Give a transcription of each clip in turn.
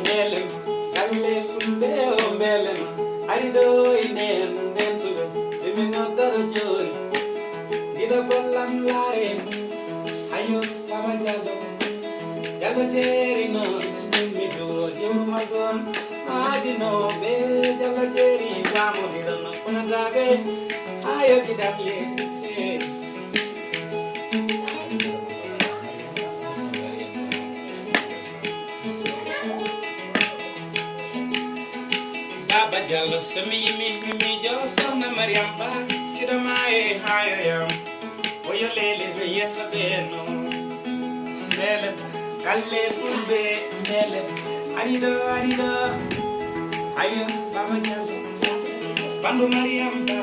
Melem, galle fulbe o melem. Arido inen den sulu. Dimino dara jori. Dida bollam lare. Ayo Baba Jallo. Jallo jeri no sumi do jemu magon. Adino be Jallo jeri wamo dirano kuna dage. Ayo kidamye. Baba Jallo semi mi jo sonna Mariamba kidamae hayam oyo lele be yetta beno lele kalle fulbe lele arido ayo Baba Jallo bandu Mariamba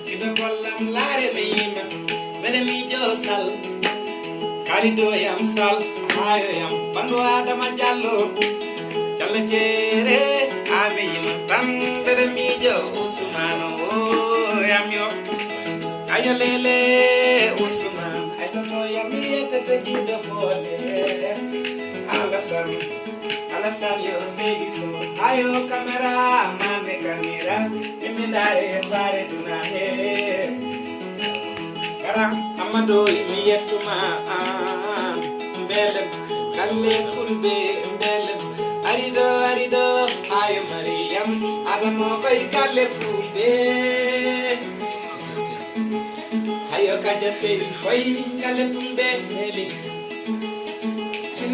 kido gollam laare me yimbe bele mi jo sal kalido yam sal hayo yam bandu Adama Jallo Jallo jere ame yima tan bele mi jo Usmano yam yo ayo lele Usman ay sato yam yete te gido bole alasan yo segi so ayo kamera mane kamera imidare sare dunahe kara amado mi yetuma mbele kalle fulbe mbele arido ayo Mariam adamo koy kalle fulbe ayo kaja seri koy kalle fulbe heli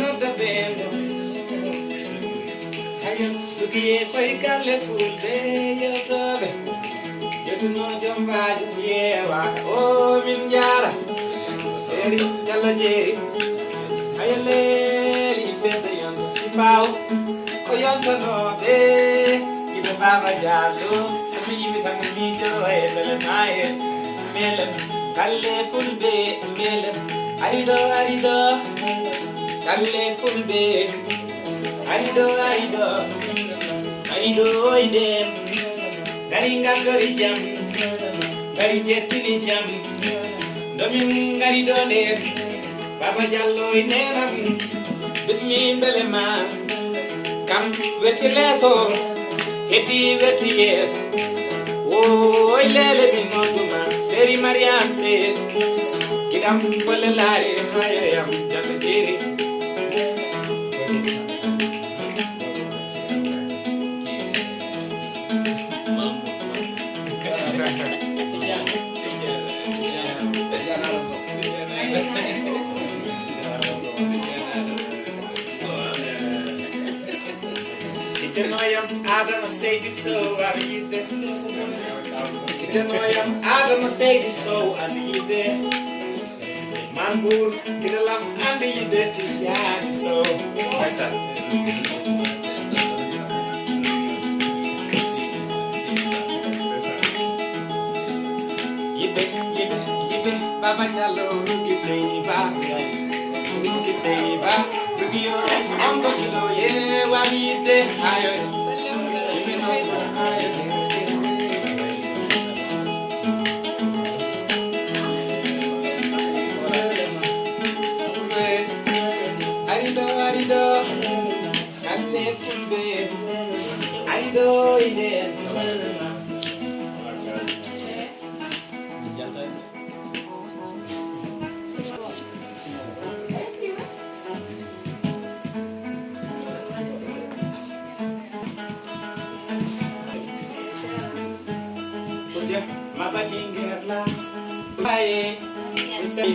not the band ayo tukiye koy kalle fulbe yo dobe yo no jamba yewa o min jara seri Jallo jeri ayo leli fete yon sifaw ko yonta no de ida Baba Jallo sami mi tan mi jo e bele nae mele kalle fulbe mele arido kalle fulbe arido iden gari ngagori jam gari jettini jam domin gari done Baba Jallo inenam bismi belema kam wetti leso heti wetti yes oy lele bin noduma seri Mariam se kidam bolle laare hayam Jallo jeri Chenoyam Adama say this so I need it. Chenoyam Adama say this so I need it. Manbur Gilalam and the Yideti so Yibe Baba Jallo Ruki Seiba Ruki yo Ambo Kilo ye Wamide Ayo Arido kalle fulbe arido iden Mabalingerla bae usai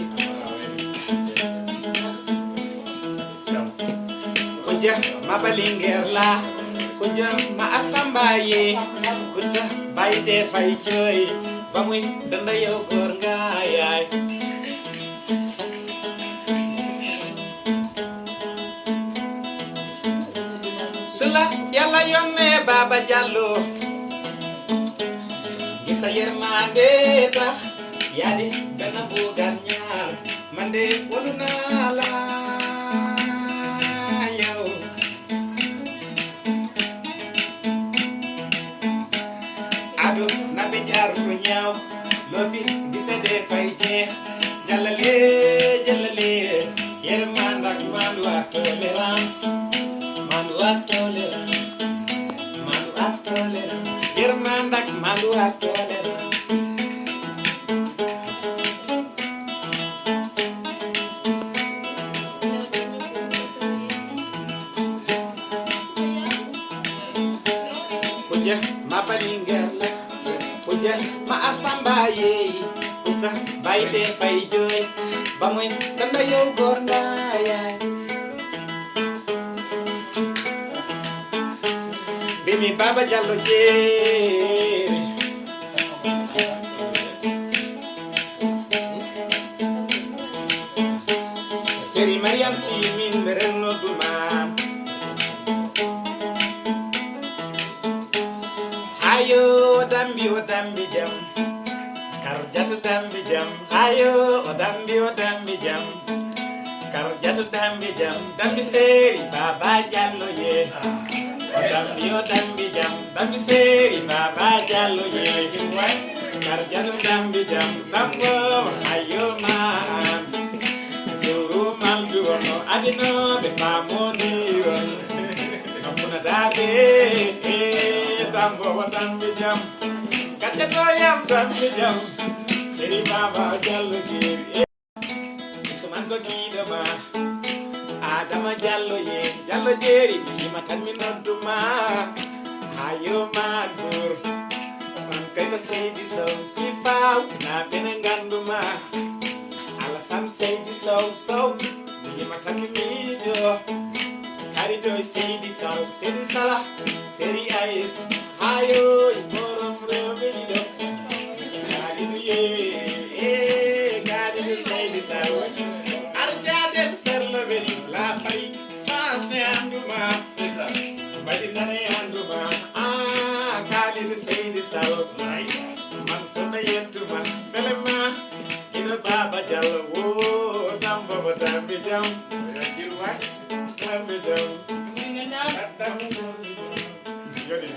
Kunja mabalingerla kunja ma asambaye kusa bae de fay joy bamuy danda yow gor ngaay sula yalla yonne Baba Jallo Gisa yermande tax yadi dana bugar ñaar mande woluna la yow ado nabi jaar lu ñaaw lo fi gisa de fay jeex jallale yermanda tolerance. Mandu ak tolerance. Mandu ak tolerance. Yermande ak mandu ak tolerance. Puja ma palingar la. Puja ma asamba ye. Usa bay de fay joy. Ba muy tanda yow góor nga yaay. Bimi Baba Jallo jeeri. Seri Mariam si min mereno duma. Ayo dambi jam. Karjatu dambi jam. Ayo dambi jam. Karjatu dambi jam. Dambi seri Baba Jallo ye. Dambi jam. Dambi seri Baba Jallo ye. Karjatu dambi jam. Dambo ayo man. Juru mamdu ono adino be mamoni on. Afuna dabe. Dambo dambi jam. Karjatu yam dambi jam. Seri Baba Jallo ye. Suman go gidama. Adama Jallo ye. Jallo jeri mi matan mi noduma. Ayo magur. Man kay ko seydi sow si faw na benenganduma. Alasan seydi sow mi matan mi mijo. Kari doy seydi sow seydi sala seri ayes. Ayo imorom rebe dido. Kari do ye. Kari do seydi sow. Arjade ferlo beli la pari fas ne anduma. Badi nane anduma. Kali do seydi sow. Man sonda yentuma. Belema ina Baba Jallo wo dambo dambi jam. Dambi jam. Yoni.